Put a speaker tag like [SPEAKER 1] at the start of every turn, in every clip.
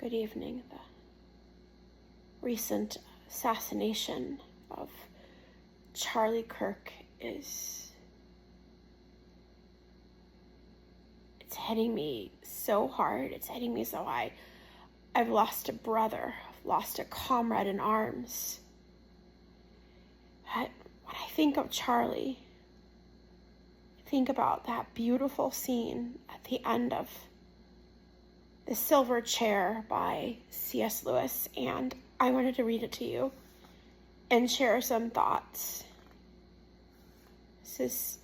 [SPEAKER 1] Good evening. The recent assassination of Charlie Kirk it's hitting me so hard. It's hitting me so high. I've lost a brother. I've lost a comrade in arms. But when I think of Charlie, I think about that beautiful scene at the end of The Silver Chair by C.S. Lewis, and I wanted to read it to you and share some thoughts. This is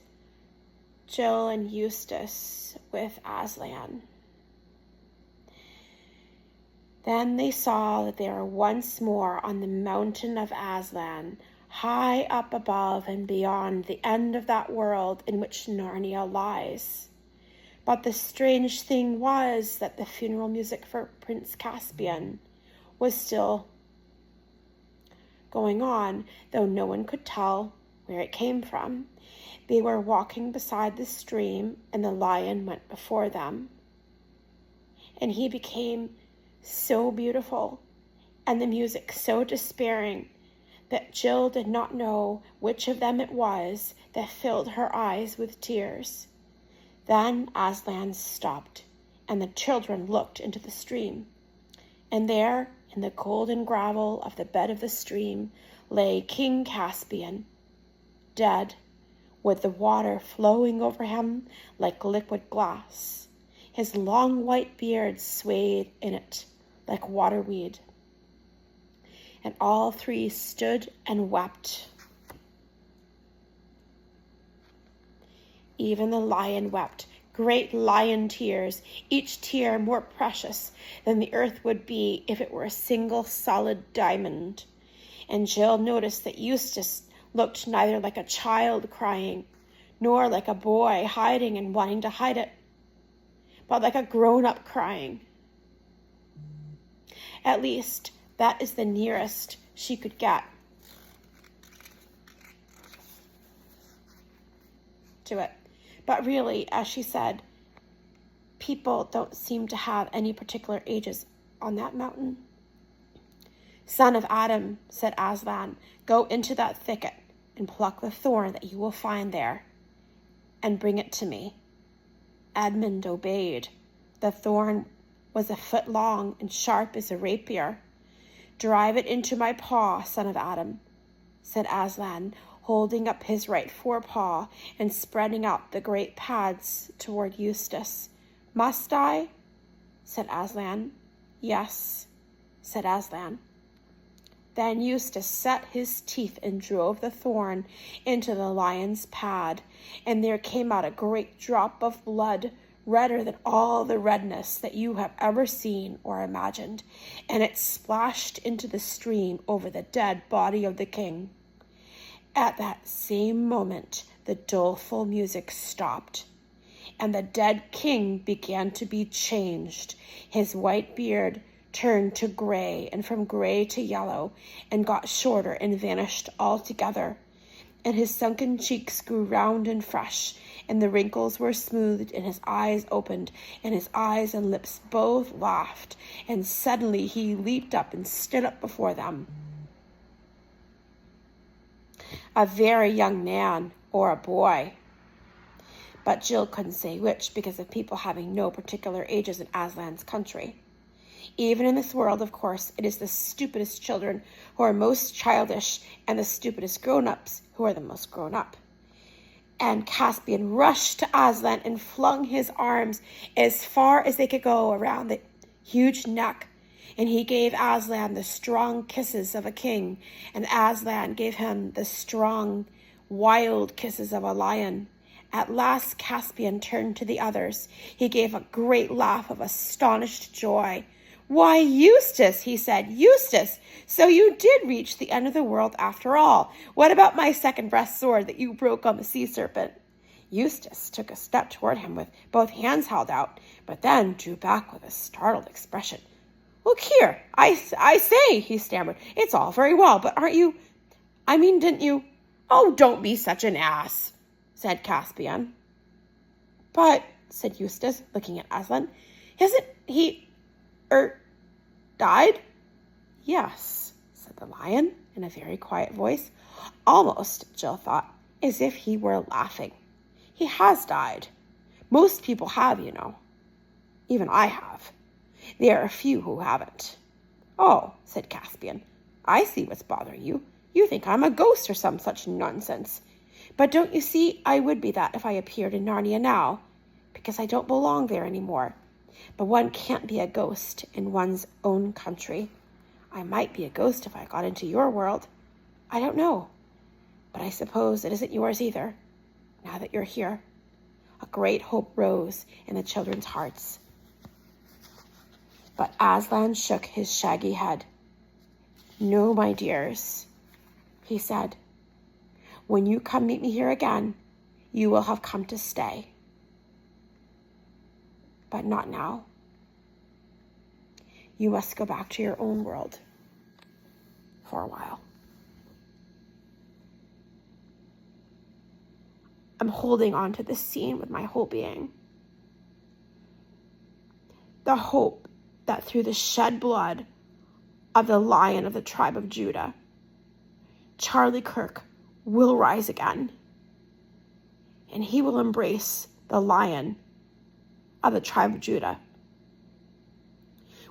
[SPEAKER 1] Jill and Eustace with Aslan. Then they saw that they were once more on the mountain of Aslan, high up above and beyond the end of that world in which Narnia lies. But the strange thing was that the funeral music for Prince Caspian was still going on, though no one could tell where it came from. They were walking beside the stream, and the lion went before them. And he became so beautiful, and the music so despairing, that Jill did not know which of them it was that filled her eyes with tears. Then Aslan stopped, and the children looked into the stream. And there, in the golden gravel of the bed of the stream, lay King Caspian, dead, with the water flowing over him like liquid glass. His long white beard swayed in it like waterweed. And all three stood and wept. Even the lion wept, great lion tears, each tear more precious than the earth would be if it were a single solid diamond. And Jill noticed that Eustace looked neither like a child crying, nor like a boy hiding and wanting to hide it, but like a grown-up crying. At least, that is the nearest she could get to it. But really, as she said, people don't seem to have any particular ages on that mountain. Son of Adam, said Aslan, go into that thicket and pluck the thorn that you will find there and bring it to me. Edmund obeyed. The thorn was a foot long and sharp as a rapier. Drive it into my paw, son of Adam, said Aslan, holding up his right forepaw and spreading out the great pads toward Eustace. Must I? Said Aslan. Yes, said Aslan. Then Eustace set his teeth and drove the thorn into the lion's pad, and there came out a great drop of blood, redder than all the redness that you have ever seen or imagined, and it splashed into the stream over the dead body of the king. At that same moment, the doleful music stopped, and the dead king began to be changed. His white beard turned to gray, and from gray to yellow, and got shorter and vanished altogether. And his sunken cheeks grew round and fresh, and the wrinkles were smoothed, and his eyes opened, and his eyes and lips both laughed, and suddenly he leaped up and stood up before them. A very young man, or a boy. But Jill couldn't say which because of people having no particular ages in Aslan's country. Even in this world, of course, it is the stupidest children who are most childish and the stupidest grown-ups who are the most grown-up. And Caspian rushed to Aslan and flung his arms as far as they could go around the huge neck, and he gave Aslan the strong kisses of a king, and Aslan gave him the strong, wild kisses of a lion. At last Caspian turned to the others. He gave a great laugh of astonished joy. Why, Eustace, he said, Eustace, so you did reach the end of the world after all. What about my second breast sword that you broke on the sea serpent? Eustace took a step toward him with both hands held out, but then drew back with a startled expression. Look here, I say, he stammered. It's all very well, but didn't you? Oh, don't be such an ass, said Caspian. But, said Eustace, looking at Aslan, isn't he, died?" "Yes," said the lion in a very quiet voice, almost, Jill thought, as if he were laughing. "He has died. Most people have, you know. Even I have. There are a few who haven't." "Oh," said Caspian, "I see what's bothering you. You think I'm a ghost or some such nonsense. But don't you see, I would be that if I appeared in Narnia now, because I don't belong there anymore. But one can't be a ghost in one's own country. I might be a ghost if I got into your world. I don't know. But I suppose it isn't yours either, now that you're here." A great hope rose in the children's hearts. But Aslan shook his shaggy head. "No, my dears," he said. "When you come meet me here again, you will have come to stay. But not now. You must go back to your own world for a while." I'm holding on to this scene with my whole being. The hope that through the shed blood of the Lion of the tribe of Judah, Charlie Kirk will rise again, and he will embrace the Lion of the tribe of Judah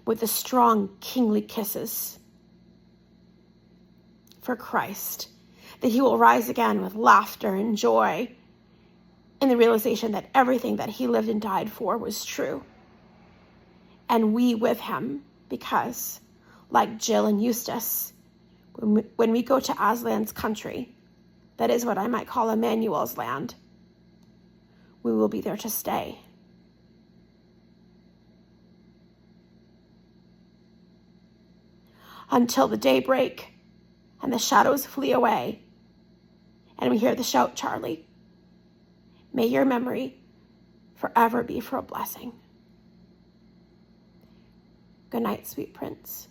[SPEAKER 1] with the strong kingly kisses for Christ, that he will rise again with laughter and joy in the realization that everything that he lived and died for was true. And we with him, because, like Jill and Eustace, when we go to Aslan's country, that is what I might call Emmanuel's land, we will be there to stay. Until the day break and the shadows flee away and we hear the shout, "Charlie." May your memory forever be for a blessing. Good night, sweet prince.